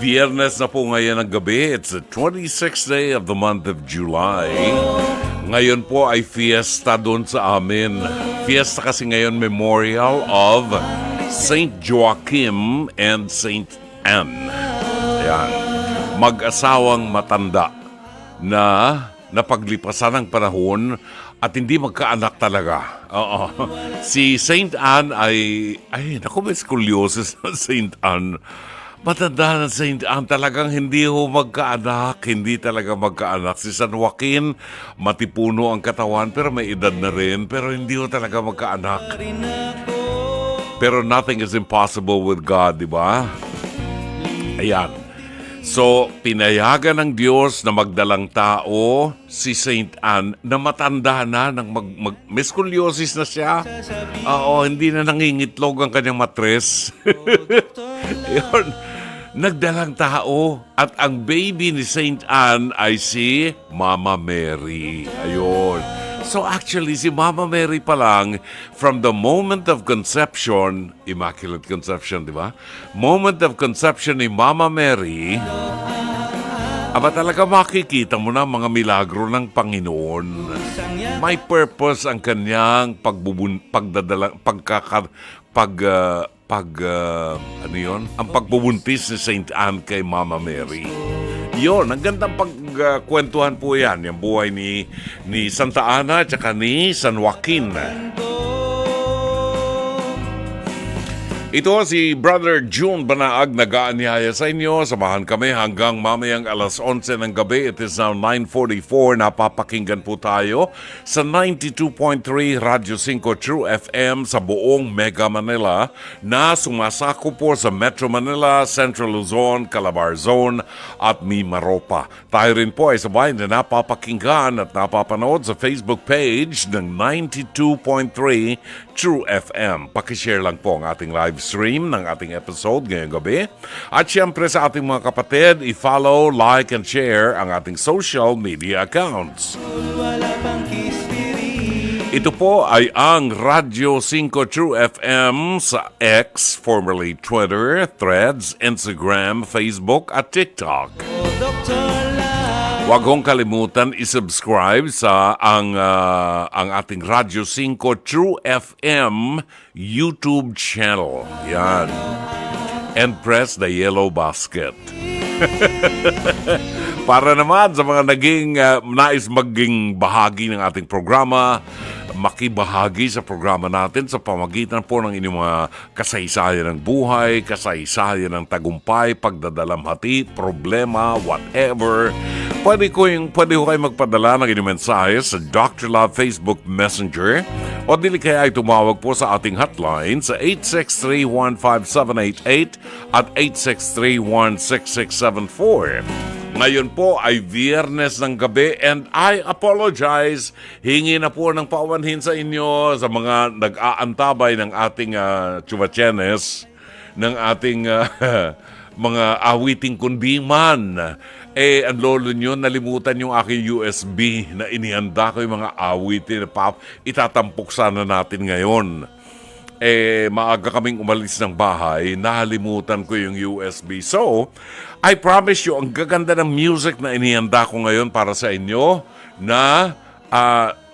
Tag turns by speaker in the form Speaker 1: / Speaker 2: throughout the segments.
Speaker 1: Biyernes na po ngayon ng gabi. It's the 26th day of the month of July. Ngayon po ay fiesta doon sa amin. Fiesta kasi ngayon, memorial of Saint Joachim and Saint Anne. Ayan. Mag-asawang matanda na napaglipasan ng panahon at hindi magkaanak talaga. Oo. Si Saint Anne ay naku, may scoliosis na Saint Anne. Matanda na Saint Anne, talagang hindi ho magkaanak, hindi talaga magkaanak. Si San Joaquin, matipuno ang katawan, pero may edad na rin, pero hindi ho talaga magkaanak. Pero nothing is impossible with God, di ba? Ayan. So, pinayagan ng Diyos na magdalang tao si Saint Anne na matanda na, may scoliosis na siya. Oo, hindi na nangingitlog ang kanyang matres. Yun. Nagdalang tao at ang baby ni Saint Anne ay si Mama Mary. Ayun. So actually, si Mama Mary pa lang, from the moment of conception, Immaculate Conception, di ba? Moment of conception ni Mama Mary, aba talaga makikita mo na mga milagro ng Panginoon. May purpose ang kanyang ang pagbubuntis ni Saint Anne kay Mama Mary. Yon, ang gandang pagkwentuhan po yan, yung buhay ni Santa Ana at saka ni San Joaquin. Ito si Brother June Banaag, nag-aanyaya sa inyo. Samahan kami hanggang mamayang alas 11 ng gabi. It is now 9:44. Napapakinggan po tayo sa 92.3 Radyo 5 True FM sa buong Mega Manila na sumasako po sa Metro Manila, Central Luzon, Calabar Zone at Mimaropa. Tayo rin po ay sabay na napapakinggan at napapanood sa Facebook page ng 92.3 True FM. Pakishare lang po ang ating live stream ng ating episode ngayong gabi. At syempre sa ating mga kapatid, i-follow, like, and share ang ating social media accounts. Ito po ay ang Radyo 5 True FM sa X, formerly Twitter, Threads, Instagram, Facebook at TikTok. Huwag hong kalimutan i-subscribe sa ang ating Radyo 5 True FM YouTube channel. Yan. And press the yellow basket. Para naman sa mga nais maging bahagi ng ating programa, makibahagi sa programa natin sa pamagitan po ng inyong mga kasaysayan ng buhay, kasaysayan ng tagumpay, pagdadalamhati, problema, whatever. Pwede ko kayo magpadala ng inyong mensahe sa Dr. Love Facebook Messenger o dili kaya ay tumawag po sa ating hotline sa 863-15788 at 863-16674. Ngayon po ay Biyernes ng gabi and I apologize. Hingi na po ng paumanhin sa inyo sa mga nag-aantabay ng ating chumachenes, ng ating mga awiting kundiman. Ang lolo nyo, nalimutan yung aking USB na inihanda ko yung mga awitin na itatampok sana natin ngayon. Maaga kaming umalis ng bahay, nahalimutan ko yung USB. So, I promise you, ang gaganda ng music na inihanda ko ngayon para sa inyo na,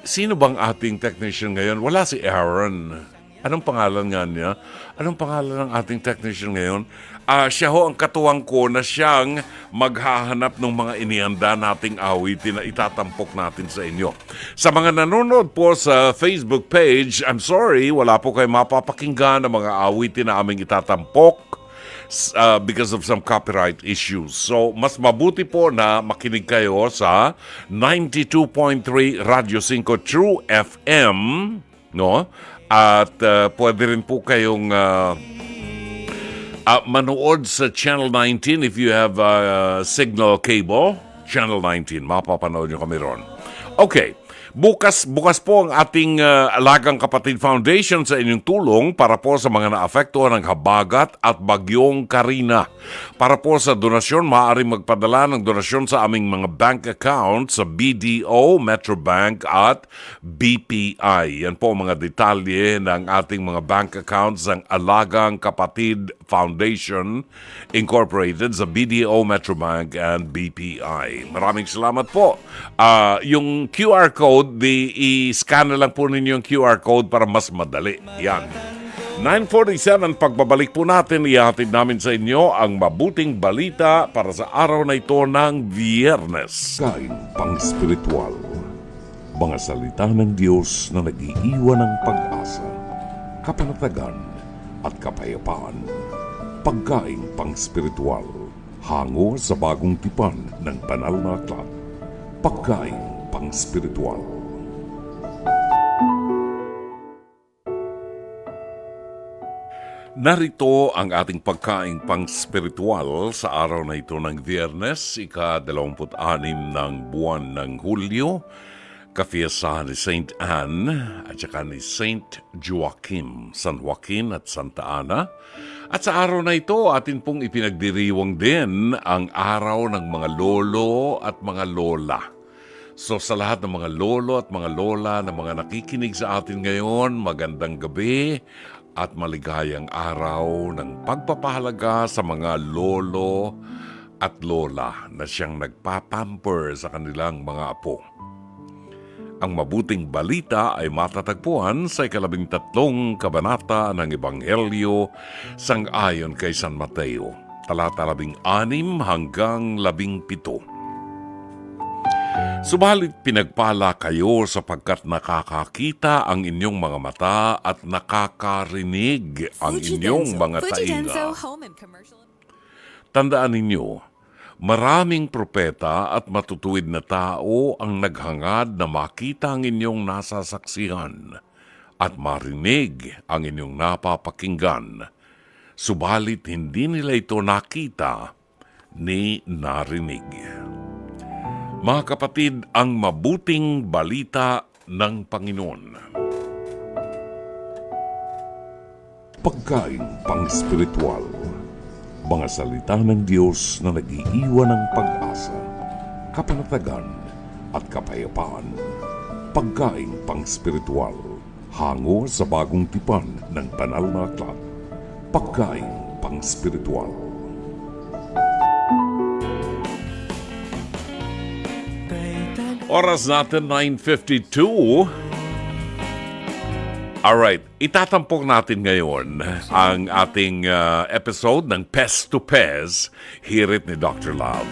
Speaker 1: sino bang ating technician ngayon? Wala si Aaron. Anong pangalan nga niya? Anong pangalan ng ating technician ngayon? Siya ho ang katuwang ko na siyang maghahanap ng mga inihanda nating awitin na itatampok natin sa inyo. Sa mga nanonood po sa Facebook page, I'm sorry, wala po kayo mapapakinggan ng mga awitin na aming itatampok because of some copyright issues. So, mas mabuti po na makinig kayo sa 92.3 Radyo 5 True FM, no? At pwede rin po kayong manood sa Channel 19 if you have signal cable. Channel 19, mapapanood nyo kami ron. Okay, Bukas po ang ating Alagang Kapatid Foundation sa inyong tulong para po sa mga naapektuhan ng habagat at bagyong Karina. Para po sa donasyon, maaari magpadala ng donasyon sa aming mga bank accounts sa BDO, Metrobank at BPI. Yan po ang mga detalye ng ating mga bank accounts ng Alagang Kapatid Foundation Incorporated sa BDO, Metrobank and BPI. Maraming salamat po. Yung QR code, i-scan na lang po ninyo yung QR code para mas madali. Yan. 9:47, pagbabalik po natin, ihatid namin sa inyo ang mabuting balita para sa araw na ito ng Biyernes.
Speaker 2: Kain pang spiritual. Mga salita ng Diyos na nag-iiwan ng pag-asa, kapanatagan at kapayapaan. Pagkain pang spiritual. Hango sa bagong tipan ng banal na aklat. Pagkain pang spiritual.
Speaker 1: Narito ang ating pagkaing pang spiritual sa araw na ito ng Biyernes, ika-26 ng buwan ng Hulyo, kafiyasahan ni Saint Anne at saka ni Saint Joachim, San Joaquin at Santa Ana. At sa araw na ito, atin pong ipinagdiriwang din ang araw ng mga lolo at mga lola. So sa lahat ng mga lolo at mga lola na mga nakikinig sa atin ngayon, magandang gabi at maligayang araw ng pagpapahalaga sa mga lolo at lola na siyang nagpapamper sa kanilang mga apo. Ang mabuting balita ay matatagpuan sa 13 kabanata ng Ebanghelyo sang-ayon kay San Mateo, talata 16 hanggang 17. Subalit pinagpala kayo sapagkat nakakakita ang inyong mga mata at nakakarinig ang inyong mga tainga. Tandaan ninyo, maraming propeta at matutuwid na tao ang naghangad na makita ang inyong nasasaksihan at marinig ang inyong napapakinggan. Subalit hindi nila ito nakita ni narinig. Mga kapatid, ang mabuting balita ng Panginoon.
Speaker 2: Pagkain pang spiritual. Mga salita ng Diyos na nag-iiwan ng pag-asa, kapanatagan at kapayapaan. Pagkain pang spiritual. Hango sa bagong tipan ng banal na aklat. Pagkain pang spiritual.
Speaker 1: Oras natin 9:52. Alright, itatampok natin ngayon ang ating episode ng Pez to Pez, Hirit ni Dr. Love.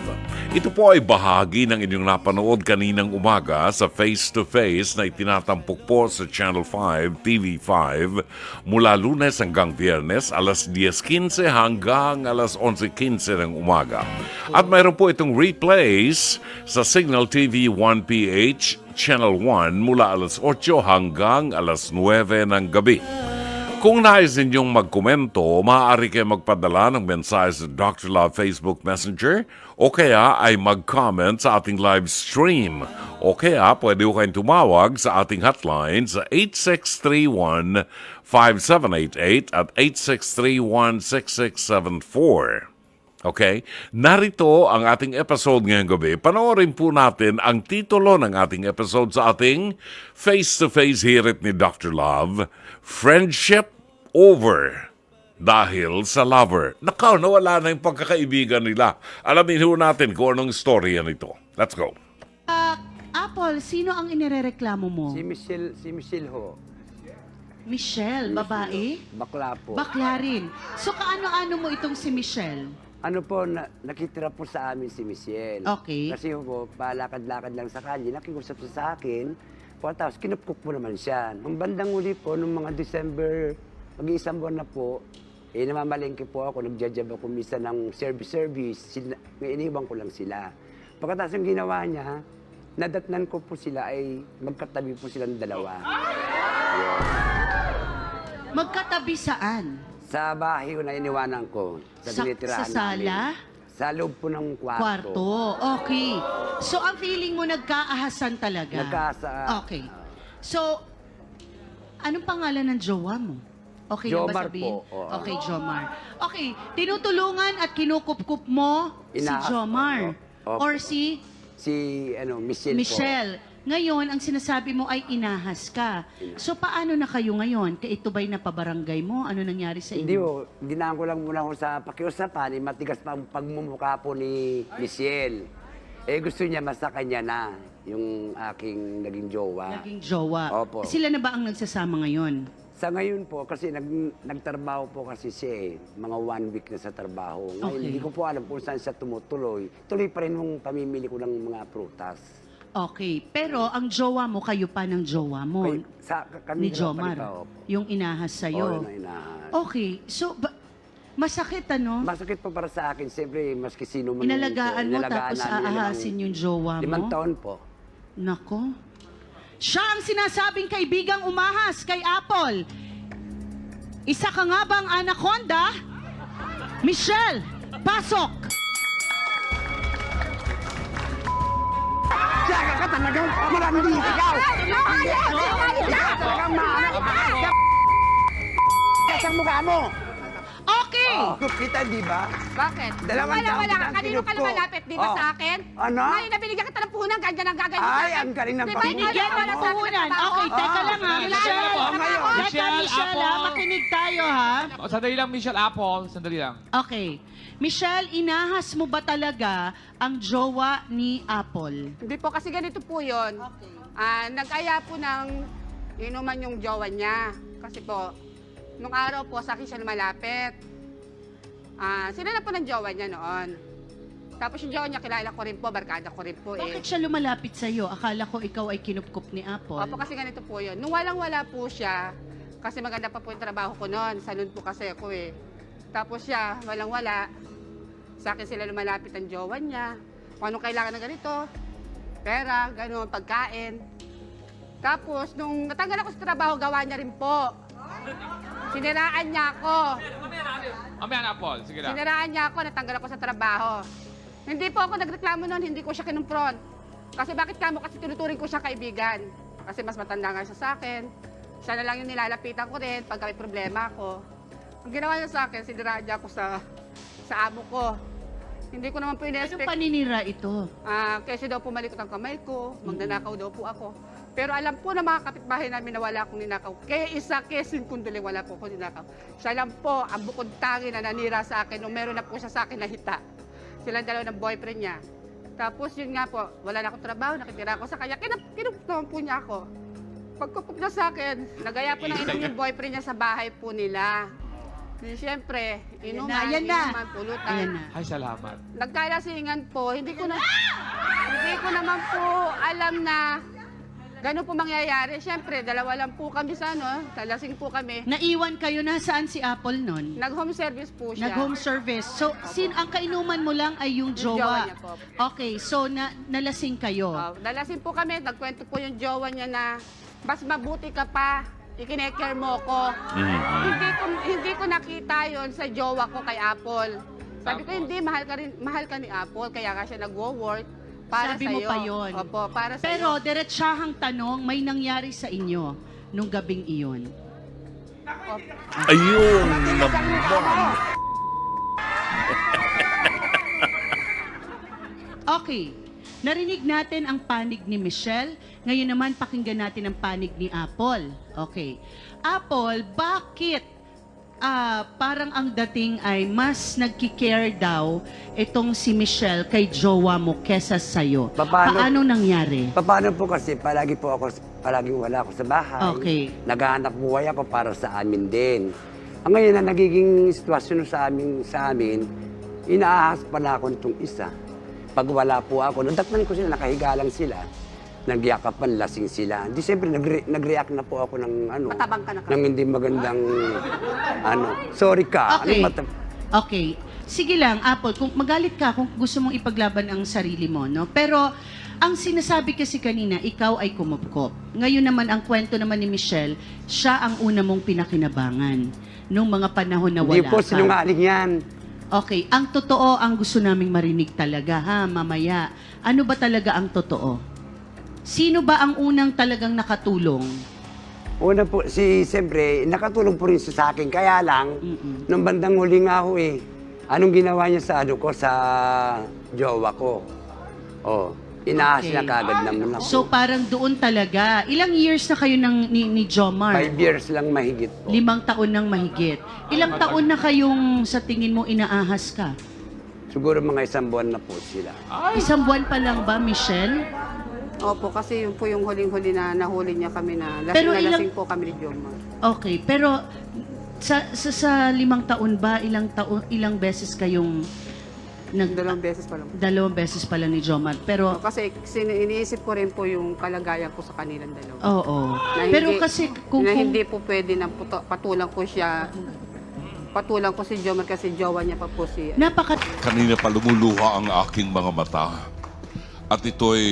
Speaker 1: Ito po ay bahagi ng inyong napanood kaninang umaga sa Face to Face na itinatampok po sa Channel 5, TV5 mula Lunes hanggang Biyernes, alas 10:15 hanggang alas 11:15 ng umaga. At mayroon po itong replays sa Signal TV 1PH Channel 1 mula alas 8 hanggang alas 9 ng gabi. Kung nais ninyong magkomento, maaari kayo magpadala ng mensahe sa Dr. Love Facebook Messenger o kaya ay mag-comment sa ating live stream. O kaya pwede kayong tumawag sa ating hotline sa 8631-5788 at 8631-6674. Okay? Narito ang ating episode ngayong gabi. Panoorin po natin ang titulo ng ating episode sa ating Face-to-Face Hirit ni Dr. Love, Friendship Over dahil sa lover. Nakaw, nawala na yung pagkakaibigan nila. Alamin ho natin kung anong storya nito. Let's go.
Speaker 3: Apple, sino ang inirereklamo mo?
Speaker 4: Si Michelle ho.
Speaker 3: Michelle, babae?
Speaker 4: Bakla po.
Speaker 3: Bakla rin. So kaano-ano mo itong si Michelle?
Speaker 4: Ano po, nakitira po sa amin si Michelle.
Speaker 3: Okay.
Speaker 4: Kasi po, palakad-lakad lang sa kanya, nakikusap siya sa akin. Tapos kinupkuk po naman siya. Nung bandang uli po, nung mga December, mag-iisang buwan na po, namamalengke po ako, nagjajab ako misa ng service. Iniwan ko lang sila. Pagkatapos yung ginawa niya, nadatnan ko po sila ay magkatabi po silang dalawa.
Speaker 3: Magkatabi saan?
Speaker 4: Sa bahay na iniwanan ko.
Speaker 3: Sa
Speaker 4: tinitirahan
Speaker 3: sala?
Speaker 4: namin. Sa loob po ng kwarto.
Speaker 3: Kwarto. Okay. So, ang feeling mo nagkaahasan talaga?
Speaker 4: Nagkaasa.
Speaker 3: Okay. So, anong pangalan ng jowa mo? Okay na ba
Speaker 4: Jomar
Speaker 3: sabihin?
Speaker 4: po, oo.
Speaker 3: Okay, Jomar. Okay, tinutulungan at kinukup-kup mo si
Speaker 4: Inahas
Speaker 3: Jomar.
Speaker 4: po. Opo.
Speaker 3: Or si
Speaker 4: Si Michelle,
Speaker 3: Michelle. Ngayon, ang sinasabi mo ay inahas ka. So, paano na kayo ngayon? Ito ba'y napabarangay mo? Ano nangyari sa
Speaker 4: po. Hindi
Speaker 3: inyo?
Speaker 4: po, dinaan ko lang muna ako sa pakiusapan. Matigas pa ang pagmumukha po ni Michelle. Gusto niya, masa kanya na yung aking naging jowa.
Speaker 3: Naging jowa.
Speaker 4: Opo.
Speaker 3: Sila na ba ang nagsasama ngayon?
Speaker 4: Sa ngayon po, kasi nagtrabaho po kasi siya mga 1 week na sa trabaho. Ngayon,
Speaker 3: Okay.
Speaker 4: hindi ko po alam kung saan siya tumutuloy. Tuloy pa rin yung pamimili ko ng mga prutas.
Speaker 3: Okay, pero ang jowa mo, kayo pa ng jowa mo,
Speaker 4: Kami
Speaker 3: ni Jomar, yung inahas sa'yo.
Speaker 4: Oo, inahas.
Speaker 3: Okay, so masakit ano?
Speaker 4: Masakit pa para sa akin, siyempre, maski sino man.
Speaker 3: Inalagaan mo tapos aahasin yung jowa mo?
Speaker 4: 5 taon po.
Speaker 3: Nako. Siya ang sinasabing kaibigang umahas kay Apple. Isa ka nga bang anaconda? Michelle, pasok!
Speaker 4: Saka ka talagang marandi ikaw! Talagang maanap! Sa mukha mo!
Speaker 3: Okay!
Speaker 4: Kita, di ba?
Speaker 5: Bakit?
Speaker 4: Dalawang taon
Speaker 5: Wala ka.
Speaker 4: kitang
Speaker 5: Kanino ka
Speaker 4: kinupo.
Speaker 5: lumalapit? Di ba
Speaker 4: Oh.
Speaker 5: sa akin?
Speaker 4: Ano?
Speaker 5: Ngayon na binigyan kita ng puhunan, ganyan ang gagawin
Speaker 4: Ay, ang galing ng
Speaker 3: Binigyan mo ng puhunan. Okay, teka lang ha, Michelle.
Speaker 4: ngayon.
Speaker 3: Teka, Michelle ha, makinig tayo ha.
Speaker 6: Sandali lang, Michelle Apple. Sandali lang.
Speaker 3: Okay. Michelle, inahas mo ba talaga ang jowa ni Apple?
Speaker 5: Hindi po, kasi ganito po yun. Nag-aya po ng inuman yung jowa niya. Kasi po, nung araw po, sa akin siya lumalapit. Sila na po ng jowa niya noon. Tapos yung jowa niya, kilala ko rin po, barkada ko rin po
Speaker 3: Bakit siya lumapit sa'yo? Akala ko ikaw ay kinupkup ni Apple.
Speaker 5: Opo, kasi ganito po yun. Nung walang-wala po siya, kasi maganda pa po yung trabaho ko noon. Salon po kasi ako eh. Tapos siya, walang-wala. Sa akin sila lumalapit ang jowa niya. Kung anong kailangan ng ganito. Pera, gano'n, pagkain. Tapos, nung natanggal ako sa trabaho, gawa niya rin po. Siniraan niya ako.
Speaker 6: Mamaya na, Apple. Sige lang.
Speaker 5: Siniraan niya ako, natanggal ako sa trabaho. Hindi po ako nagreklamo noon, hindi ko siya kinumpron. Kasi bakit kamo? Kasi tinuturing ko siya kaibigan. Kasi mas matanda nga siya sa akin. Siya na lang yung nilalapitan ko rin pag may problema ako. Ang ginawa niya sa akin, siniraan niya ako sa amo ko. Hindi ko naman po
Speaker 3: Anong
Speaker 5: in-expect.
Speaker 3: paninira ito?
Speaker 5: Kasi daw po malikot ang kamay ko, magnanakaw daw po ako. Pero alam po na mga kapitbahay namin na wala akong ninakaw. Kaya isa kesin kunduling wala po akong ninakaw. Siya lang po ang bukod tangi na nanira sa akin nung meron na po siya sa akin na hita. Sila dalawa ng boyfriend niya. Tapos yun nga po, wala na akong trabaho, nakitira ako sa kanya. Kinupunan po niya ako. Pagkukup niya sa akin, nagaya po ng inom yung boyfriend niya sa bahay po nila. Siyempre, inuman,
Speaker 3: Ayan na.
Speaker 5: inuman, pulutan.
Speaker 3: Ayan na.
Speaker 6: Ay, salamat.
Speaker 5: Nagkalasingan po, hindi ko naman po alam na gano'n po mangyayari. Siyempre, dalawa lang po kami sa talasing po kami.
Speaker 3: Naiwan kayo na saan si Apple nun?
Speaker 5: Nag-home service po siya.
Speaker 3: Nag-home service. So, ang kainuman mo lang ay yung
Speaker 5: Yung jowa
Speaker 3: jowa.
Speaker 5: niya po.
Speaker 3: Okay, so nalasing kayo.
Speaker 5: Nalasing po kami, nagkwento po yung jowa niya na mas mabuti ka pa, ikinecare mo ko. Hindi ko nakita yon sa jowa ko kay Apple. Sabi ko, hindi, mahal ka ni Apple, kaya nga siyo nagwo-work. Para
Speaker 3: Sabi mo
Speaker 5: sa'yo.
Speaker 3: pa yun.
Speaker 5: Opo, para sa'yo.
Speaker 3: Pero diretsahang tanong, may nangyari sa inyo nung gabing iyon?
Speaker 1: Ayun naman.
Speaker 3: Okay, narinig natin ang panig ni Michelle. Ngayon naman, pakinggan natin ang panig ni Apple. Okay. Apple, bakit parang ang dating ay mas nagkikare daw itong si Michelle kay jowa mo kesa sa'yo? Paano nangyari?
Speaker 4: Paano po kasi palaging wala ako sa bahay.
Speaker 3: Okay.
Speaker 4: Naghahanap buhay ako para sa amin din. Ang ngayon na nagiging sitwasyon sa amin, inaahas pala ako nitong isa. Pag wala po ako, nadatnan ko sila, nakahiga lang sila. Nagyakapan, lasing sila. Di siyempre, nag-react na po ako ng
Speaker 5: Matabang ka na
Speaker 4: ng hindi magandang sorry ka.
Speaker 3: Okay. Okay. Sige lang, Apple, kung magalit ka kung gusto mong ipaglaban ang sarili mo, no? Pero ang sinasabi kasi kanina, ikaw ay kumupkop. Ngayon naman, ang kwento naman ni Michelle, siya ang una mong pinakinabangan nung mga panahon na wala
Speaker 4: Hindi po,
Speaker 3: ka.
Speaker 4: sinungaling yan.
Speaker 3: Okay, ang totoo ang gusto naming marinig talaga ha, mamaya. Ano ba talaga ang totoo? Sino ba ang unang talagang nakatulong?
Speaker 4: Una po, siyempre, nakatulong po rin siya sa akin. Kaya lang, nung bandang huli nga ho anong ginawa niya sa sa jowa ko? Inaas
Speaker 3: Okay.
Speaker 4: na kagad naman ako.
Speaker 3: So parang doon talaga. Ilang years na kayo ni Jomar?
Speaker 4: 5 years lang mahigit po.
Speaker 3: 5 taon nang mahigit. Ilang taon na kayong sa tingin mo inaahas ka?
Speaker 4: Siguro mga 1 buwan na po sila.
Speaker 3: Isang buwan pa lang ba, Michelle?
Speaker 5: Opo, kasi yun po yung huling-huli na nahuli niya kami na lasing
Speaker 3: Pero
Speaker 5: na
Speaker 3: ilang-
Speaker 5: lasing po kami ni Jomar.
Speaker 3: Okay, pero sa 5 taon ba, ilang beses kayong
Speaker 5: 2 beses pa lang.
Speaker 3: 2 beses pala ni Jomar. Pero
Speaker 5: Kasi iniisip ko rin po yung kalagayan ko sa kanilang dalawa.
Speaker 3: oo.
Speaker 5: Na
Speaker 3: Pero
Speaker 5: hindi-
Speaker 3: kasi kung
Speaker 5: hindi po pwede na patulang ko siya. Patulang ko si Jomar kasi jowa niya pa po si...
Speaker 3: napaka
Speaker 2: Kanina pa lumuluha ang aking mga mata. At ito'y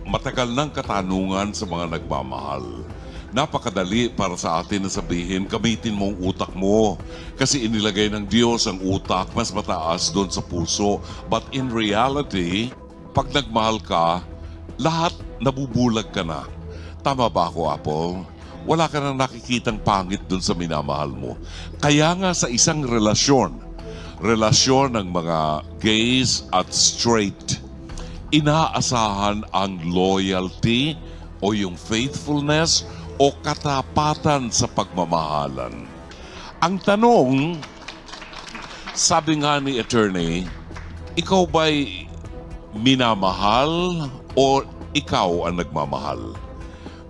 Speaker 2: matagal ng katanungan sa mga nagmamahal. Napakadali para sa atin na sabihin, gamitin mo ang utak mo. Kasi inilagay ng Diyos ang utak mas mataas doon sa puso. But in reality, pag nagmahal ka, lahat nabubulag ka na. Tama ba ako, Apple? Wala ka nang nakikitang pangit doon sa minamahal mo. Kaya nga sa isang relasyon ng mga gays at straight, inaasahan ang loyalty o yung faithfulness o katapatan sa pagmamahalan. Ang tanong, sabi nga ni attorney, ikaw ba'y minamahal o ikaw ang nagmamahal?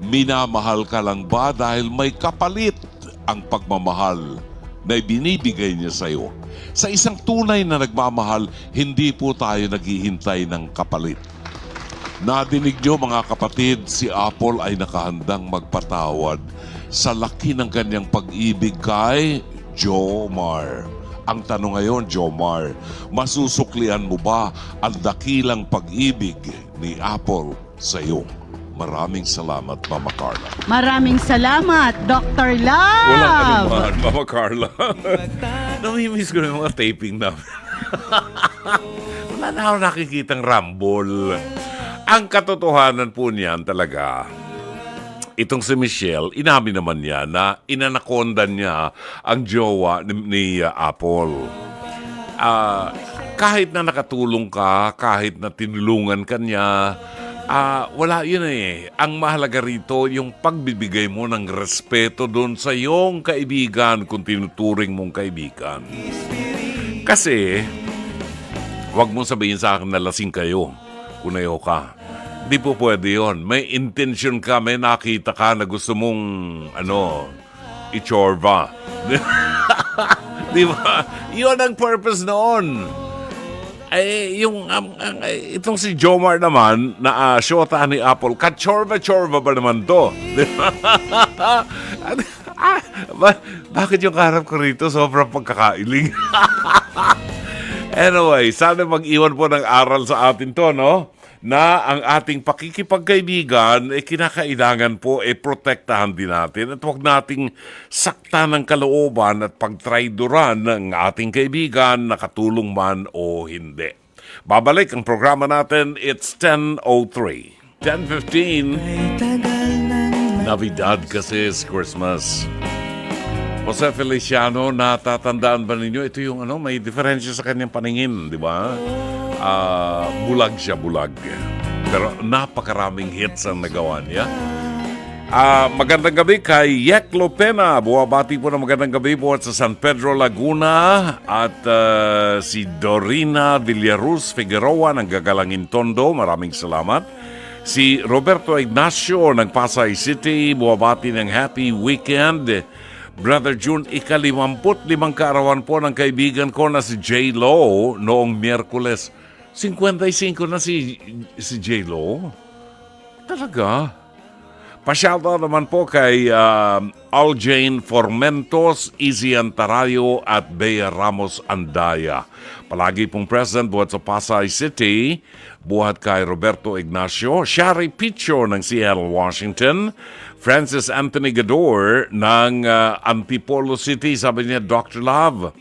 Speaker 2: Minamahal ka lang ba dahil may kapalit ang pagmamahal na ibinibigay niya sa iyo? Sa isang tunay na nagmamahal, hindi po tayo naghihintay ng kapalit. Nadinig niyo mga kapatid, si Apple ay nakahandang magpatawad sa laki ng kanyang pag-ibig kay Jomar. Ang tanong ngayon, Jomar, masusuklian mo ba ang dakilang pag-ibig ni Apple sa iyo? Maraming salamat, Mama Carla.
Speaker 3: maraming salamat, Dr. Love!
Speaker 1: Walang anuman, Mama Carla. Namimiss ko na yung mga taping namin. Wala na ako nakikitang rumble. Ang katotohanan po niyan talaga, itong si Michelle, inamin naman niya na inanakonda niya ang jowa ni Apple. Kahit na nakatulong ka, kahit na tinulungan ka niya, wala yun eh. Ang mahalaga rito, yung pagbibigay mo ng respeto doon sa iyong kaibigan kung tinuturing mong kaibigan. Kasi, wag mong sabihin sa akin na lasing kayo kung ayaw ka. Hindi po pwede yun. May intention ka, may nakita ka na gusto mong, ichorba. Di ba? Yun ang purpose noon. Ay, itong si Jomar naman, na syota ni Apple, kachorba-chorba ba naman to? Bakit yung karap ko rito sobrang pagkakailing? Anyway, sana mag-iwan po ng aral sa atin to, no? Na ang ating pakikipagkaibigan, kinakailangan po, protektahan din natin at huwag nating saktan ng kalooban at pagtraidoran ng ating kaibigan, nakatulong man o hindi. Babalik ang programa natin, it's 10:03. 10:15. Navidad kasi is Christmas. Jose Feliciano, natatandaan ba ninyo? Ito yung may diferensya sa kanyang paningin, di ba? Bulag siya, bulag. Pero napakaraming hits ang nagawa niya. Magandang gabi kay Yek Lopena. Buwabati po na magandang gabi po sa San Pedro, Laguna. At si Dorina Villaruz Figueroa ng Gagalangin Tondo. Maraming salamat. Si Roberto Ignacio ng Pasay City. Buwabati ng happy weekend. Brother June, 55 kaarawan po ng kaibigan ko na si J. Lo noong Miyerkules. 55 na si J. Lo? Talaga? Pa-shoutout naman po kay Aljane Formentos, Izzy Antarayo at Bea Ramos Andaya. Palagi pong present buhat sa Pasay City, buhat kay Roberto Ignacio, Shari Picho ng Seattle, Washington, Francis Anthony Gador ng Antipolo City, sabi niya Dr. Love.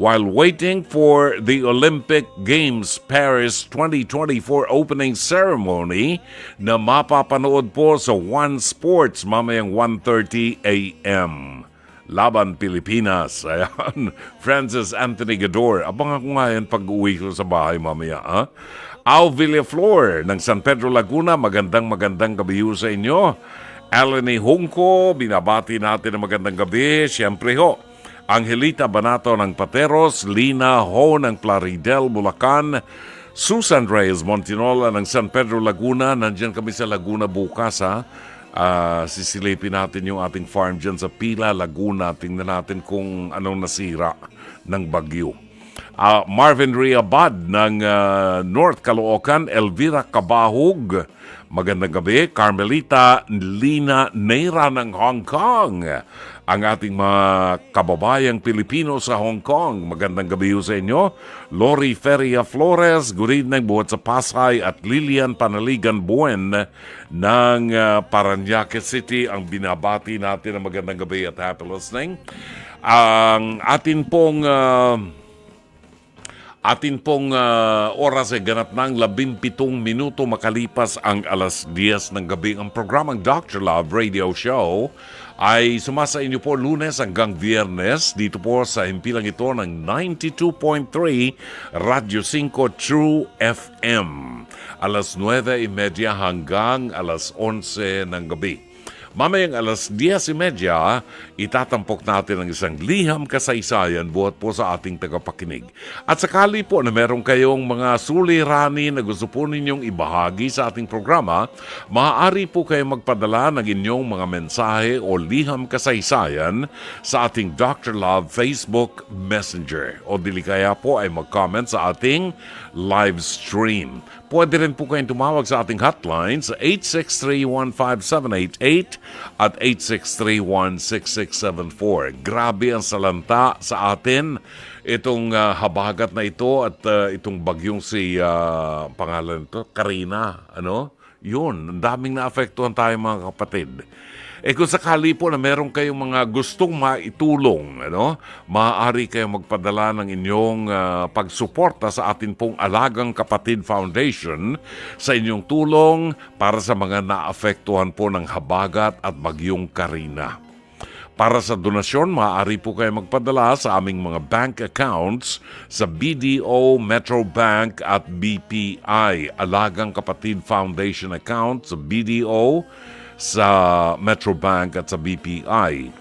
Speaker 1: while waiting for the Olympic Games Paris 2024 opening ceremony na mapapanood po sa One Sports mamayang 1:30 a.m. Laban Pilipinas. Ayan. Francis Anthony Gador. Abangan ko nga yan pag-uwi ko sa bahay mamaya. Ha? Al Villaflor ng San Pedro Laguna. Magandang gabi ho sa inyo. Eleni Hungko. Binabati natin ng magandang gabi. Siyempre ho. Angelita Banato ng Pateros. Lina Ho ng Plaridel, Bulacan. Susan Reyes Montinola ng San Pedro Laguna. Nandyan kami sa Laguna bukas ha. Sisilipin natin yung ating farm dyan sa Pila, Laguna. Tingnan natin kung anong nasira ng bagyo. Marvin Riabad ng North Caloocan, Elvira Cabahug. Magandang gabi. Carmelita Lina Neira ng Hong Kong. Ang ating mga kababayang Pilipino sa Hong Kong. Magandang gabi sa inyo. Lori Feria Flores, good evening buhat sa Pasay at Lilian Panaligan Buen ng Parañaque City. Ang binabati natin ng magandang gabi at happy listening. Ang atin pong oras ay ganap ng 17 minuto makalipas ang alas 10 ng gabi. Ang programang Dr. Love Radio Show ay sumasa inyo po Lunes hanggang Biyernes dito po sa himpilang ito ng 92.3 Radio 5 True FM. Alas 9:30 hanggang alas 11 ng gabi. Mamayang alas 10:30, itatampok natin ang isang liham kasaysayan buhat po sa ating tagapakinig. At sakali po na meron kayong mga suliranin na gusto po ninyong ibahagi sa ating programa, maaari po kayong magpadala ng inyong mga mensahe o liham kasaysayan sa ating Dr. Love Facebook Messenger. O dili kaya po ay mag-comment sa ating live stream. Pwede rin po kayong tumawag sa ating hotline sa 863-15788 at 863-16674. Grabe ang salanta sa atin itong habagat na ito at itong bagyong si pangalan ito, Karina. Ano? Yun, ang daming naapektuhan tayo mga kapatid. Kung sakali po na meron kayong mga gustong maitulong, maaari kayong magpadala ng inyong pagsuporta sa atin pong Alagang Kapatid Foundation sa inyong tulong para sa mga naapektuhan po ng habagat at bagyong Karina. Para sa donasyon, maaari po kayo magpadala sa aming mga bank accounts sa BDO, Metro Bank at BPI. Alagang Kapatid Foundation account sa BDO, sa Metro Bank at sa BPI.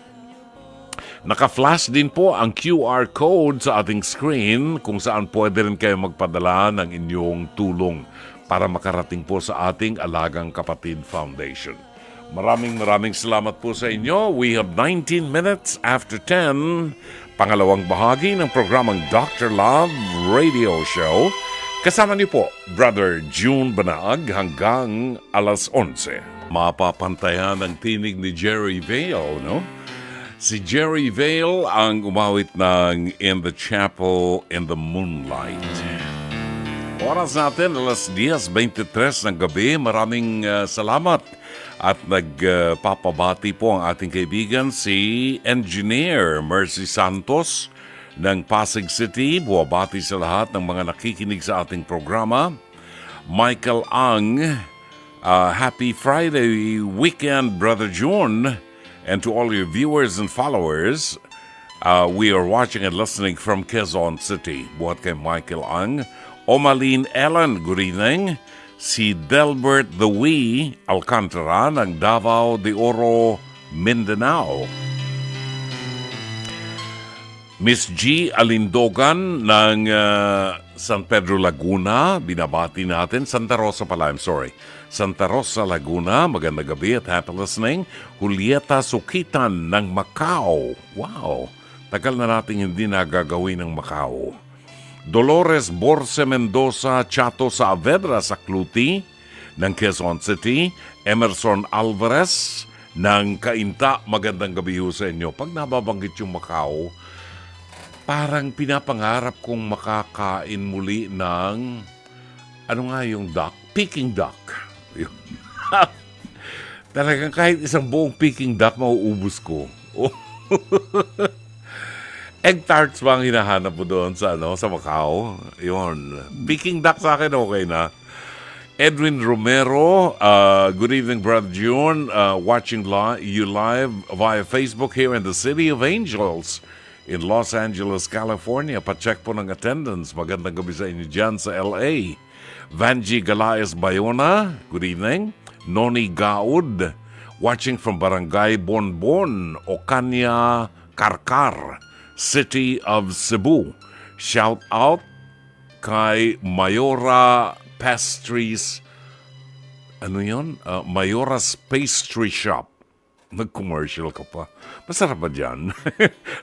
Speaker 1: Naka-flash din po ang QR code sa ating screen kung saan pwede rin kayo magpadala ng inyong tulong para makarating po sa ating Alagang Kapatid Foundation. Maraming salamat po sa inyo. We have 19 minutes after 10. Pangalawang bahagi ng programang Dr. Love Radio Show. Kasama niyo po, Brother June Banaag hanggang alas 11. Mapapantayan ang tinig ni Jerry Vale, no? Si Jerry Vale ang umawit ng In the Chapel in the Moonlight. Oras natin, alas 10:23 ng gabi. Maraming salamat. At nagpapabati po ang ating kaibigan si Engineer Mercy Santos ng Pasig City. Buwabati sa lahat ng mga nakikinig sa ating programa. Michael Ang, happy Friday weekend, Brother June. And to all your viewers and followers, we are watching and listening from Quezon City. Buhat kay Michael Ang. Omaline Ellen, good evening. Si Delbert the Wee Alcantara ng Davao de Oro, Mindanao. Miss G. Alindogan ng San Pedro Laguna, binabati natin. Santa Rosa pala, I'm sorry. Santa Rosa, Laguna, magandang gabi at happy listening. Julieta Sukitan ng Macau. Wow, tagal na natin hindi nagagawin ng Macau. Dolores Borse Mendoza Chato Saavedra sa Cluti ng Quezon City. Emerson Alvarez ng Cainta, magandang gabi sa inyo. Pag nababanggit yung Macau, parang pinapangarap kong makakain muli ng, ano nga yung duck? Peking duck. Talagang kahit isang buong Peking duck, mauubos ko. Egg tarts ba ang hinahanap mo doon sa, sa Macau? Yun. Peking duck sa akin, okay na. Edwin Romero, good evening, Brother June. Watching you live via Facebook here in the City of Angels in Los Angeles, California. Pa-check po ng attendance. Magandang gabi sa inyo dyan sa LA. Vanji Galaes Bayona, good evening. Noni Gaud, watching from Barangay Bonbon, Ocania, Karkar, City of Cebu. Shout out kay Mayora Pastries, ano yun? Mayora's Pastry Shop. Nag-commercial ka pa. Masarap ba dyan?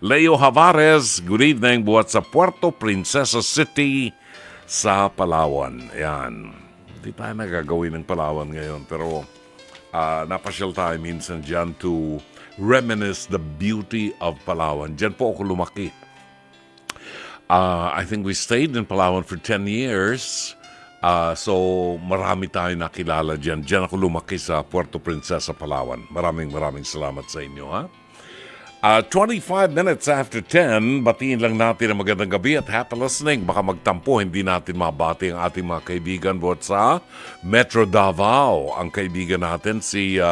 Speaker 1: Leo Javares, good evening. Buhat sa Puerto Princesa City sa Palawan. Ayan. Hindi tayo nagagawin ng Palawan ngayon. Pero napasyal tayo minsan dyan to reminisce the beauty of Palawan. Dyan po ako lumaki. I think we stayed in Palawan for 10 years. So marami tayo nakilala dyan. Dyan ako lumaki sa Puerto Princesa, Palawan. Maraming salamat sa inyo, ha? 25 minutes after 10, batiin lang natin ang magandang gabi at happy listening. Baka magtampo, hindi natin mabati ang ating mga kaibigan buhat sa Metro Davao. Ang kaibigan natin si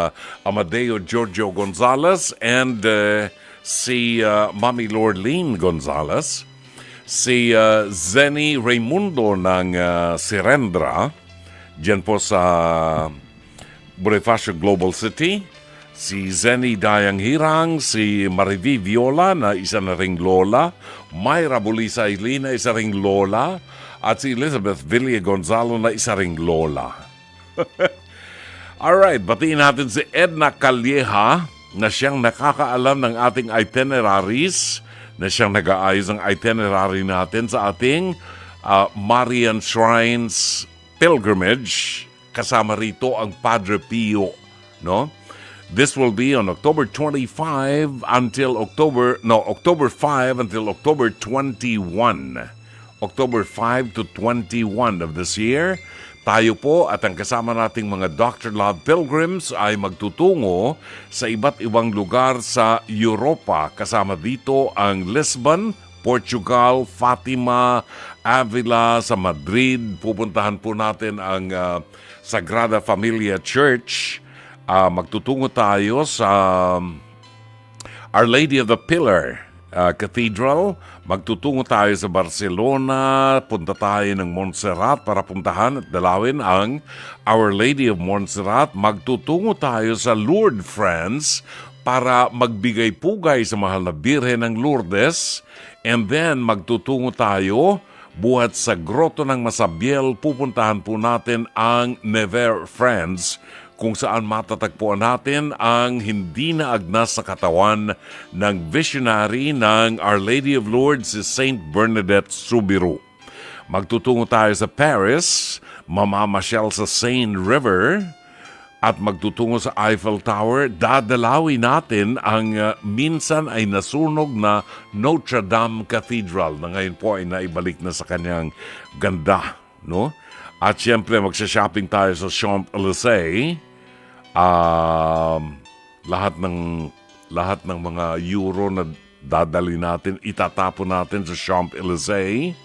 Speaker 1: Amadeo Giorgio Gonzalez and si Mami Lorleen Gonzalez. Si Zenny Raimundo ng Sirendra, dyan po sa Bonifacio Global City. Si Zenny Dayang Hirang, si Mariví Viola na isa na ring lola, Myra Bulisa Ilina, isa ring lola, at si Elizabeth Villa Gonzalo na isa ring lola. Alright, batiin natin si Edna Calleja na siyang nakakaalam ng ating itineraries, na siyang nag-aayos ng itinerary natin sa ating Marian Shrines Pilgrimage. Kasama rito ang Padre Pio, no? This will be on October 25 until October 5 until October 21. October 5 to 21 of this year. Tayo po at ang kasama nating mga Dr. Love Pilgrims ay magtutungo sa iba't ibang lugar sa Europa. Kasama dito ang Lisbon, Portugal, Fatima, Avila, sa Madrid. Pupuntahan po natin ang Sagrada Familia Church. Magtutungo tayo sa Our Lady of the Pillar Cathedral. Magtutungo tayo sa Barcelona, punta tayo ng Montserrat para puntahan at dalawin ang Our Lady of Montserrat. Magtutungo tayo sa Lourdes, France para magbigay pugay sa mahal na Birhen ng Lourdes. And then magtutungo tayo buhat sa Grotto ng Masabiel. Pupuntahan po natin ang Nevers, France, kung saan matatagpuan natin ang hindi na agnas sa katawan ng visionary ng Our Lady of Lourdes, si Saint Bernadette Soubirous. Magtutungo tayo sa Paris, mamamasyal sa Seine River, at magtutungo sa Eiffel Tower. Dadalawin natin ang minsan ay nasunog na Notre Dame Cathedral na ngayon po ay naibalik na sa kanyang ganda, no? At siyempre, magsha-shopping tayo sa Champs-Élysées. Lahat ng mga euro na dadali natin, itatapon natin sa Champs-Élysées.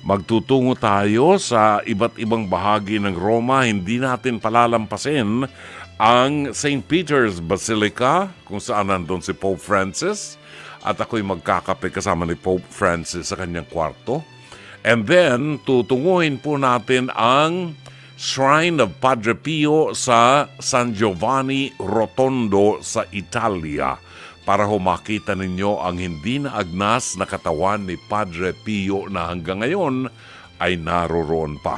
Speaker 1: Magtutungo tayo sa iba't ibang bahagi ng Roma. Hindi natin palalampasin ang St. Peter's Basilica, kung saan nandun si Pope Francis. At ako'y magkakape kasama ni Pope Francis sa kanyang kwarto. And then, tutunguhin po natin ang Shrine of Padre Pio sa San Giovanni Rotondo sa Italia para makita ninyo ang hindi na agnas na katawan ni Padre Pio na hanggang ngayon ay naroroon pa.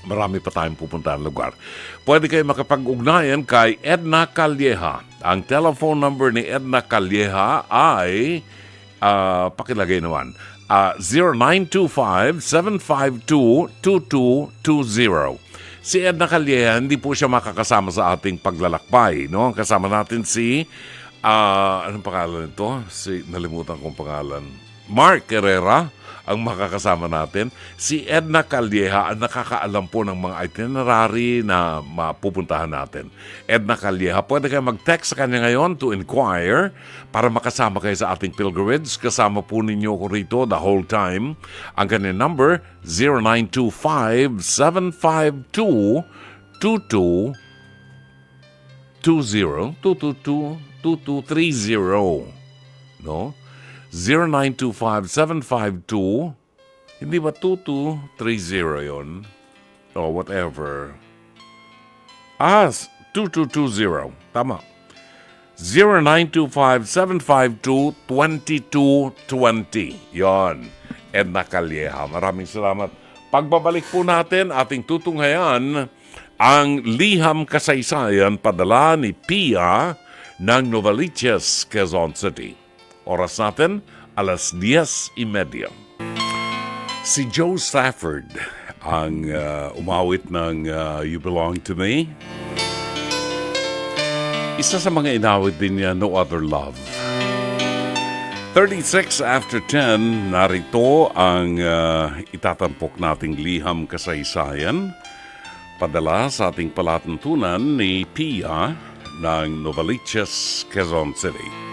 Speaker 1: Marami pa tayong pupuntahan lugar. Pwede kayo makapag-ugnayan kay Edna Calleja. Ang telephone number ni Edna Calleja ay, pakilagay naman, 0925-752-2220. Si Edna Calleja, hindi po siya makakasama sa ating paglalakbay, no? Kasama natin si, anong pangalan nito? Nalimutan kong pangalan. Mark Herrera, ang makakasama natin. Si Edna Calleja ang nakakaalam po ng mga itinerary na mapupuntahan natin. Edna Calleja, pwede kayo mag-text sa kanya ngayon to inquire para makasama kayo sa ating pilgrimage. Kasama po ninyo ko rito the whole time. Ang kanyang number, 0925-752-2230. No? 0925-752, hindi ba 2230 yun? O whatever. 2220. Tama. 0925-752-2220. Yon. Edna Calleja. Maraming salamat. Pagbabalik po natin, ating tutunghayan ang liham kasaysayan padala ni Pia ng Novaliches, Quezon City. Oras natin, 10:30. Si Joe Stafford ang umawit ng You Belong to Me. Isa sa mga inawit din niya, No Other Love. 36 after 10, narito ang itatampok nating liham kasaysayan. Padala sa ating palatuntunan ni Pia ng Novaliches, Quezon City.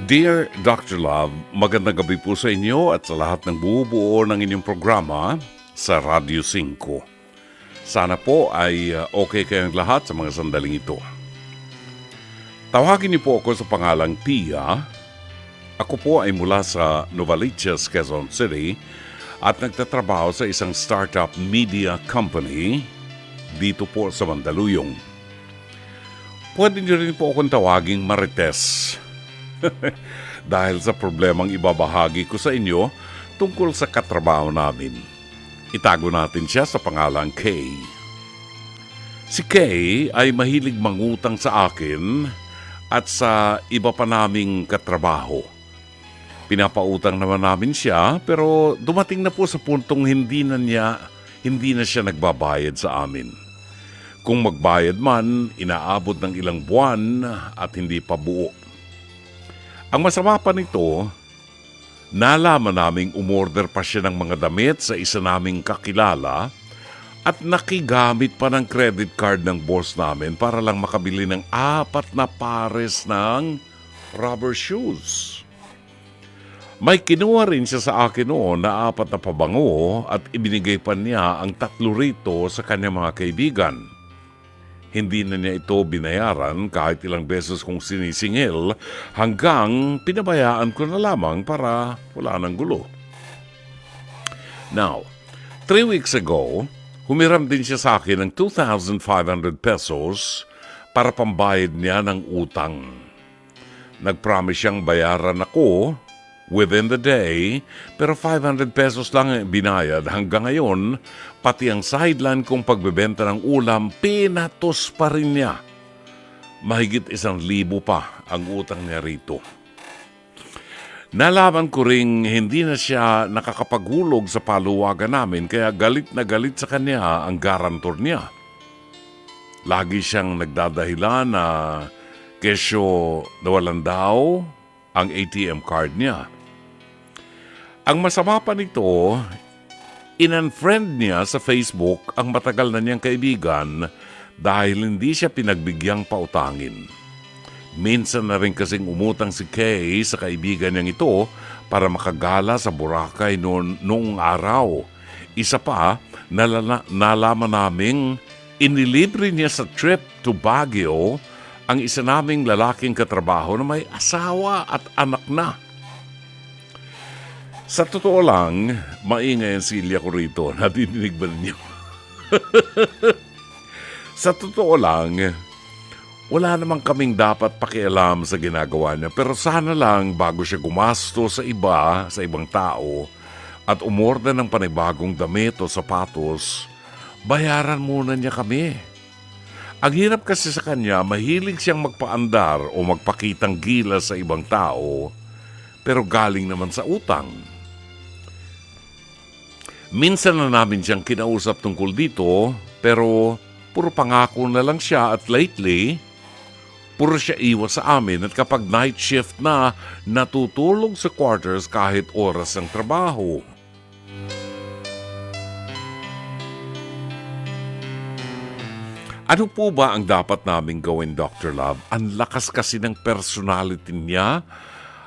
Speaker 1: Dear Dr. Love, magandang gabi po sa inyo at sa lahat ng bumubuo ng inyong programa sa Radio 5. Sana po ay okay kayong lahat sa mga sandaling ito. Tawagin niyo po ako sa pangalang Pia. Ako po ay mula sa Novaliches, Quezon City at nagtatrabaho sa isang startup media company dito po sa Mandaluyong. Pwede niyo rin po akong tawaging Marites. Dahil sa problemang ibabahagi ko sa inyo tungkol sa katrabaho namin. Itago natin siya sa pangalang Kay. Si Kay ay mahilig mangutang sa akin at sa iba pa naming katrabaho. Pinapautang naman namin siya pero dumating na po sa puntong hindi na siya nagbabayad sa amin. Kung magbayad man, inaabot ng ilang buwan at hindi pa buo. Ang masama pa nito, nalaman naming umorder pa siya ng mga damit sa isa naming kakilala at nakigamit pa ng credit card ng boss namin para lang makabili ng 4 na pares ng rubber shoes. May kinuha rin siya sa akin noon na 4 na pabango at ibinigay pa niya ang 3 rito sa kanyang mga kaibigan. Hindi na niya ito binayaran kahit ilang beses kong sinisingil hanggang pinabayaan ko na lamang para wala nang gulo. Now, 3 weeks ago, humiram din siya sa akin ng 2,500 pesos para pambayad niya ng utang. Nag-promise siyang bayaran ako within the day, pero 500 pesos lang ang binayad. Hanggang ngayon, pati ang sideline kong pagbebenta ng ulam, pinatos pa rin niya. Mahigit 1,000 pa ang utang niya rito. Nalaman ko ring hindi na siya nakakapaghulog sa paluwagan namin, kaya galit na galit sa kanya ang garantor niya. Lagi siyang nagdadahilan na kesyo nawalan daw ang ATM card niya. Ang masama pa nito, in-unfriend niya sa Facebook ang matagal na niyang kaibigan dahil hindi siya pinagbigyan pautangin. Minsan na rin kasing umutang si Kay sa kaibigan niyang ito para makagala sa Boracay noong araw. Isa pa, nalaman naming inilibre niya sa trip to Baguio ang isa naming lalaking katrabaho na may asawa at anak na. Sa totoo lang, maingay ang silya ko rito. Nadidinig ba ninyo? Sa totoo lang, wala namang kaming dapat pakialam sa ginagawa niya. Pero sana lang bago siya gumasto sa ibang tao at umorder ng panibagong damit o sapatos, bayaran muna niya kami. Ang hirap kasi sa kanya, mahilig siyang magpaandar o magpakitang gilas sa ibang tao, pero galing naman sa utang. Minsan na namin siyang kinausap tungkol dito, pero puro pangako na lang siya at lately, Puro siya iwas sa amin at kapag night shift na, natutulog sa quarters kahit oras ng trabaho. Ano po ba ang dapat naming gawin, Dr. Love? Ang lakas kasi ng personality niya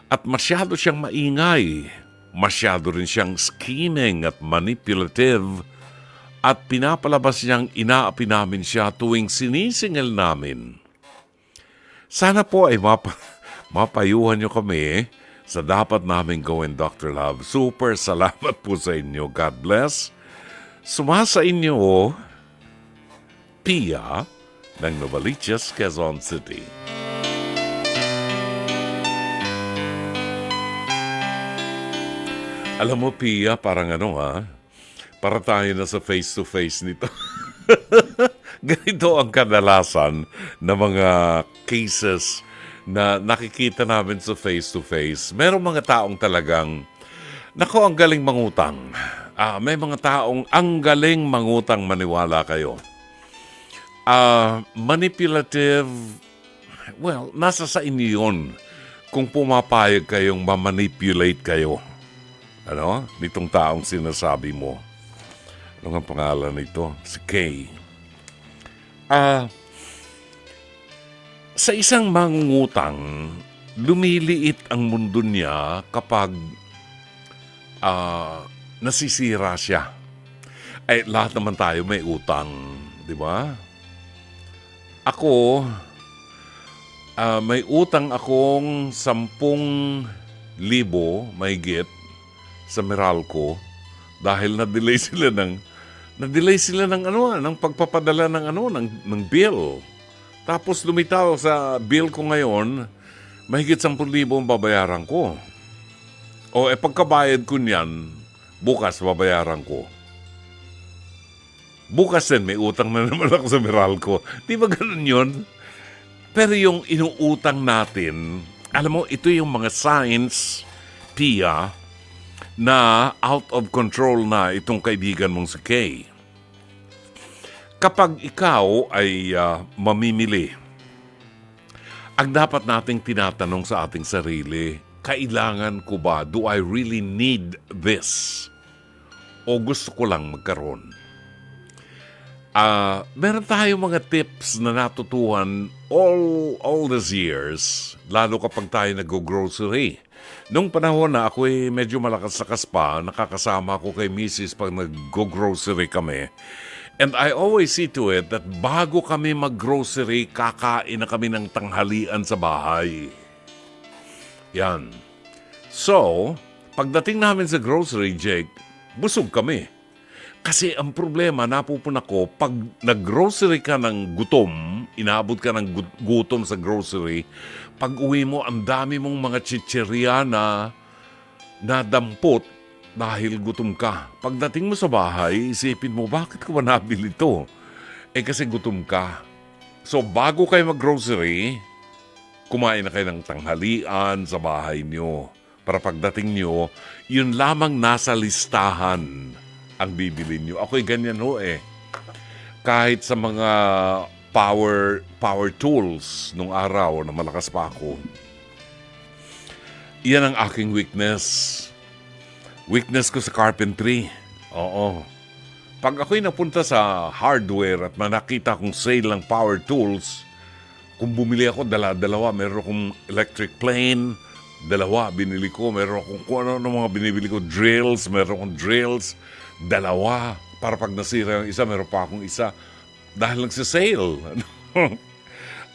Speaker 1: at masyado siyang maingay. Masyado rin siyang scheming at manipulative at pinapalabas niyang inaapi namin siya tuwing sinisingil namin. Sana po ay mapayuhan niyo kami sa dapat naming gawin, Dr. Love. Super salamat po sa inyo. God bless. Sumasa inyo, Pia ng Novaliches, Quezon City. Alam mo, Pia, parang para tayo na sa face-to-face nito. Ganito ang kadalasan ng mga cases na nakikita namin sa face-to-face. Merong mga taong talagang, nako, ang galing mangutang. May mga taong ang galing mangutang, maniwala kayo. Manipulative, well, nasa sa inyo yun kung pumapayag kayong mamanipulate kayo. Nitong taong sinasabi mo. Ano ang pangalan nito? Si Kay. Sa isang mangungutang, lumiliit ang mundo niya kapag nasisira siya. Lahat naman tayo may utang, di ba? Ako, may utang akong 10,000 mahigit sa Meralco dahil na-delay sila ng pagpapadala ng bill. Tapos lumitaw sa bill ko ngayon, mahigit 10,000 ang babayaran ko. Pagkabayad ko niyan, bukas babayaran ko. Bukas din, may utang na naman ako sa Meralco. Di ba ganun yun? Pero yung inuutang natin, alam mo, ito yung mga signs, Pia, na out of control na itong kaibigan mong si Kay. Kapag ikaw ay mamimili, ang dapat nating tinatanong sa ating sarili, kailangan ko ba? Do I really need this? O gusto ko lang magkaroon? Meron tayong mga tips na natutuhan all these years, lalo kapag tayo nag-grocery. Nung panahon na ako'y medyo malakas-lakas pa, nakakasama ako kay Mrs. pag nag-grocery kami. And I always see to it that bago kami mag-grocery, kakain na kami ng tanghalian sa bahay. Yan. So, pagdating namin sa grocery, Jake, busog kami. Kasi ang problema, napupuna ko, pag nag-grocery ka ng gutom, inaabot ka ng gutom sa grocery, pag uwi mo, ang dami mong mga chichirya na nadampot dahil gutom ka. Pagdating mo sa bahay, isipin mo, bakit ko ba nabili ito? Kasi gutom ka. So, bago kayo mag-grocery, kumain na kayo ng tanghalian sa bahay nyo. Para pagdating nyo, yun lamang nasa listahan ang bibili nyo. Ako'y ganyan Kahit sa mga power tools nung araw na malakas pa ako. Iyan ang aking weakness. Weakness ko sa carpentry. Oo. Pag ako'y napunta sa hardware at manakita kong sale ng power tools, kung bumili ako, dalawa. Meron akong electric plane, dalawa binili ko. Meron akong kung ano mga binibili ko, drills, meron akong drills, dalawa. Para pag nasira yung isa, meron pa akong isa. Dahil nagsisale.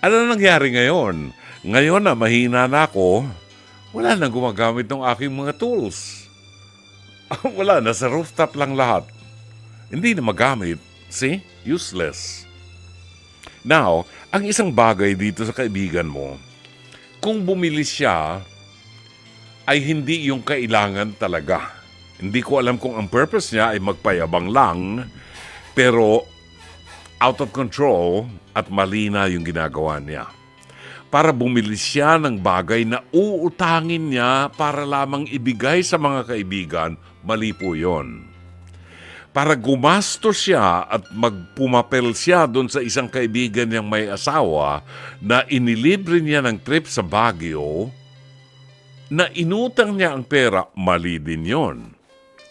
Speaker 1: Ano nangyari ngayon? Ngayon na mahina na ako, wala nang gumagamit ng aking mga tools. Wala, nasa rooftop lang lahat. Hindi na magamit. See? Useless. Now, ang isang bagay dito sa kaibigan mo, kung bumili siya, ay hindi yung kailangan talaga. Hindi ko alam kung ang purpose niya ay magpayabang lang, pero out of control at mali na yung ginagawa niya. Para bumili siya ng bagay na uutangin niya para lamang ibigay sa mga kaibigan, mali po yun. para gumastos siya at magpumapel siya doon sa isang kaibigan niyang may asawa na inilibre niya ng trip sa Baguio, na inutang niya ang pera, mali din yon.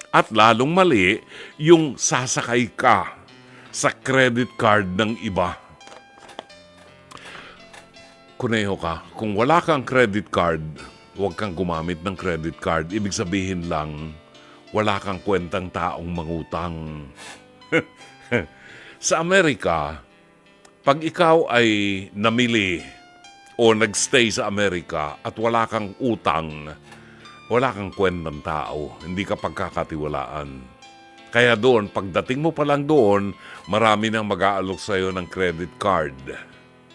Speaker 1: At lalong mali yung sasakay ka sa credit card ng iba. Kuneho ka, kung wala kang credit card, huwag kang gumamit ng credit card. Ibig sabihin lang, wala kang kwentang taong mangutang. Sa Amerika, pag ikaw ay namili o nagstay sa Amerika at wala kang utang, wala kang kwentang tao. Hindi ka pagkakatiwalaan. Kaya doon, pagdating mo pa lang doon, marami nang mag-aalok sa'yo ng credit card.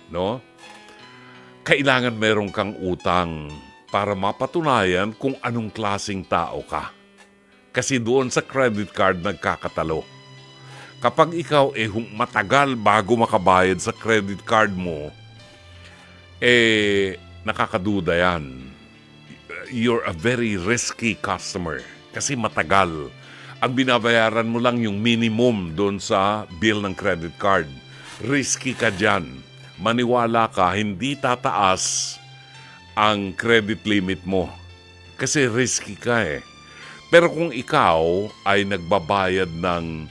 Speaker 1: No? Kailangan meron kang utang para mapatunayan kung anong klaseng tao ka. Kasi doon sa credit card nagkakatalo. Kapag ikaw matagal bago makabayad sa credit card mo, nakakaduda yan. You're a very risky customer kasi matagal. Ang binabayaran mo lang yung minimum doon sa bill ng credit card. Risky ka dyan. Maniwala ka, hindi tataas ang credit limit mo. Kasi risky ka Pero kung ikaw ay nagbabayad ng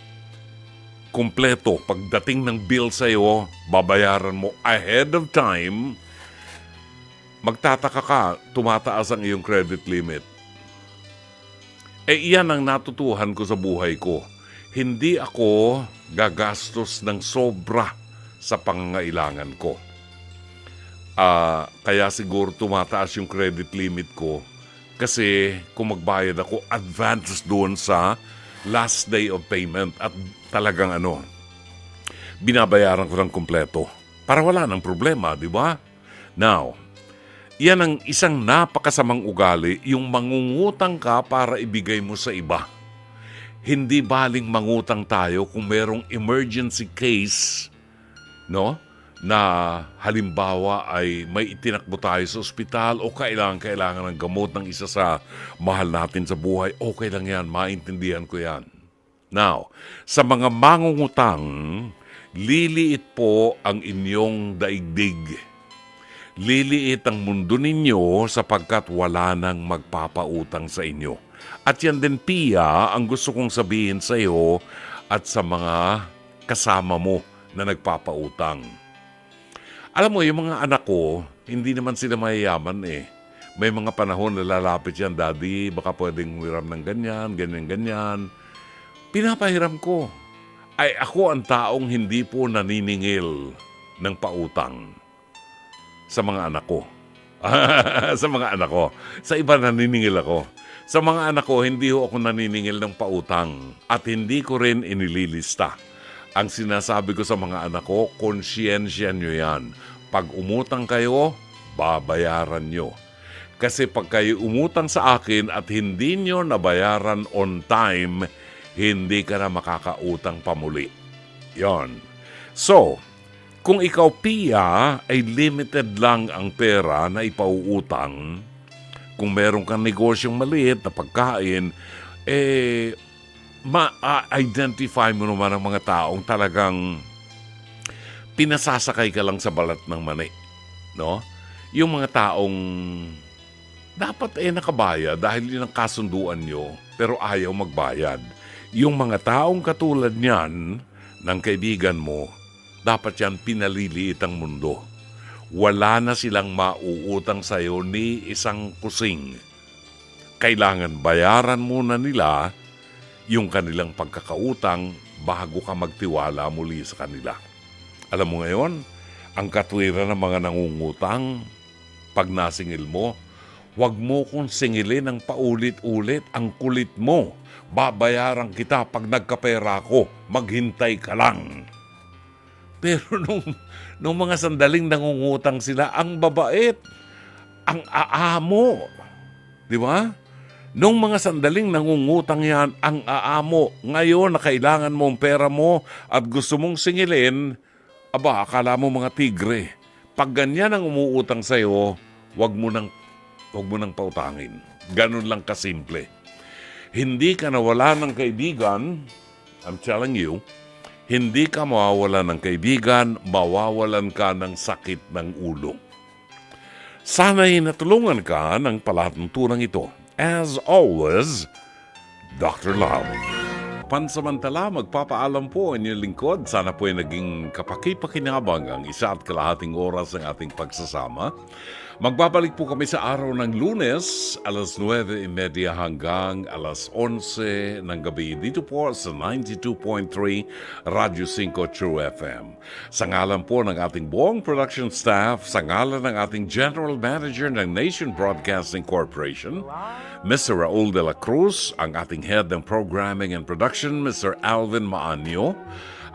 Speaker 1: kumpleto, pagdating ng bill sa'yo, babayaran mo ahead of time, magtataka ka, tumataas ang iyong credit limit. Iyan ang natutuhan ko sa buhay ko. Hindi ako gagastos ng sobra sa pangangailangan ko. Kaya siguro tumataas yung credit limit ko. Kasi kung magbayad ako, advance doon sa last day of payment at talagang binabayaran ko ng kumpleto para wala ng problema, di ba? Now, yan ang isang napakasamang ugali, yung mangungutang ka para ibigay mo sa iba. Hindi baling mangutang tayo kung merong emergency case, no? Na halimbawa ay may itinakbo tayo sa ospital o kailangan ng gamot ng isa sa mahal natin sa buhay, okay lang yan, maintindihan ko yan. Now, sa mga mangungutang, liliit po ang inyong daigdig. Liliit ang mundo ninyo sapagkat wala nang magpapautang sa inyo. At yan din, Pia, ang gusto kong sabihin sa iyo at sa mga kasama mo na nagpapautang. Alam mo, yung mga anak ko, hindi naman sila mayayaman May mga panahon na lalapit yan, Daddy, baka pwedeng hiram ng ganyan. Pinapahiram ko. Ay ako ang taong hindi po naniningil ng pautang sa mga anak ko. Sa mga anak ko. Sa iba naniningil ako. Sa mga anak ko, hindi ho ako naniningil ng pautang at hindi ko rin inililista. Ang sinasabi ko sa mga anak ko, konsyensya nyo yan. Pag umutang kayo, babayaran nyo. Kasi pag kayo umutang sa akin at hindi nyo nabayaran on time, hindi ka na makakautang pamuli. Yon. So, kung ikaw, Pia, ay limited lang ang pera na ipauutang, kung meron kang negosyong maliit na pagkain, ma-identify mo naman ang mga taong talagang pinasasakay ka lang sa balat ng mani. No? Yung mga taong dapat nakabayad dahil yun ang kasunduan nyo, pero ayaw magbayad. Yung mga taong katulad niyan, ng kaibigan mo, dapat yan pinaliliit ang mundo. Wala na silang mauutang sa'yo ni isang kusing. Kailangan bayaran muna nila yung kanilang pagkakautang bago ka magtiwala muli sa kanila. Alam mo ngayon, ang katwiran ng mga nangungutang, pag nasingil mo, huwag mo kong singilin ng paulit-ulit, ang kulit mo. Babayaran kita pag nagkapera ko, maghintay ka lang. Pero nung mga sandaling nangungutang sila, ang babait, ang aamo. Di ba? Nung mga sandaling nangungutang yan, ang aamo. Ngayon na kailangan mo ang pera mo at gusto mong singilin, akala mo mga tigre. Pag ganyan ang umuutang sa'yo, wag mo nang pautangin. Ganun lang kasimple. Hindi ka nawala ng kaibigan I'm telling you, hindi ka mawawalan ng kaibigan, mawawalan ka ng sakit ng ulo. Sana'y natulungan ka ng palatuntunang ito. As always, Dr. Love. Pansamantala, magpapaalam po ang inyong lingkod. Sana po ay naging kapaki-pakinabang ang 1.5 oras ng ating pagsasama. Magbabalik po kami sa araw ng Lunes, alas 9:30 hanggang alas 11 ng gabi. Dito po sa 92.3 Radyo 5 True FM. Sa ngalan po ng ating buong production staff, sa ngalan ng ating General Manager ng Nation Broadcasting Corporation, Mr. Raul de la Cruz, ang ating Head ng Programming and Production, Mr. Alvin Maanyo,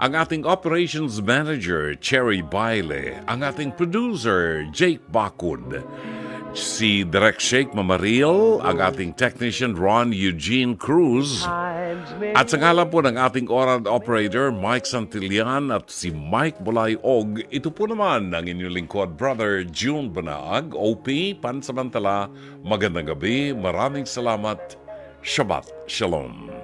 Speaker 1: ang ating Operations Manager, Cherry Baile, ang ating Producer, Jake Bakud, si Direk Sheikh Mamaril, ang ating Technician, Ron Eugene Cruz, at sa ngalan po ng ating Oral Operator, Mike Santillan at si Mike Bulay-Og, ito po naman ang inyong lingkod, Brother June Banaag, OP, Pansamantala, magandang gabi, maraming salamat, Shabbat Shalom.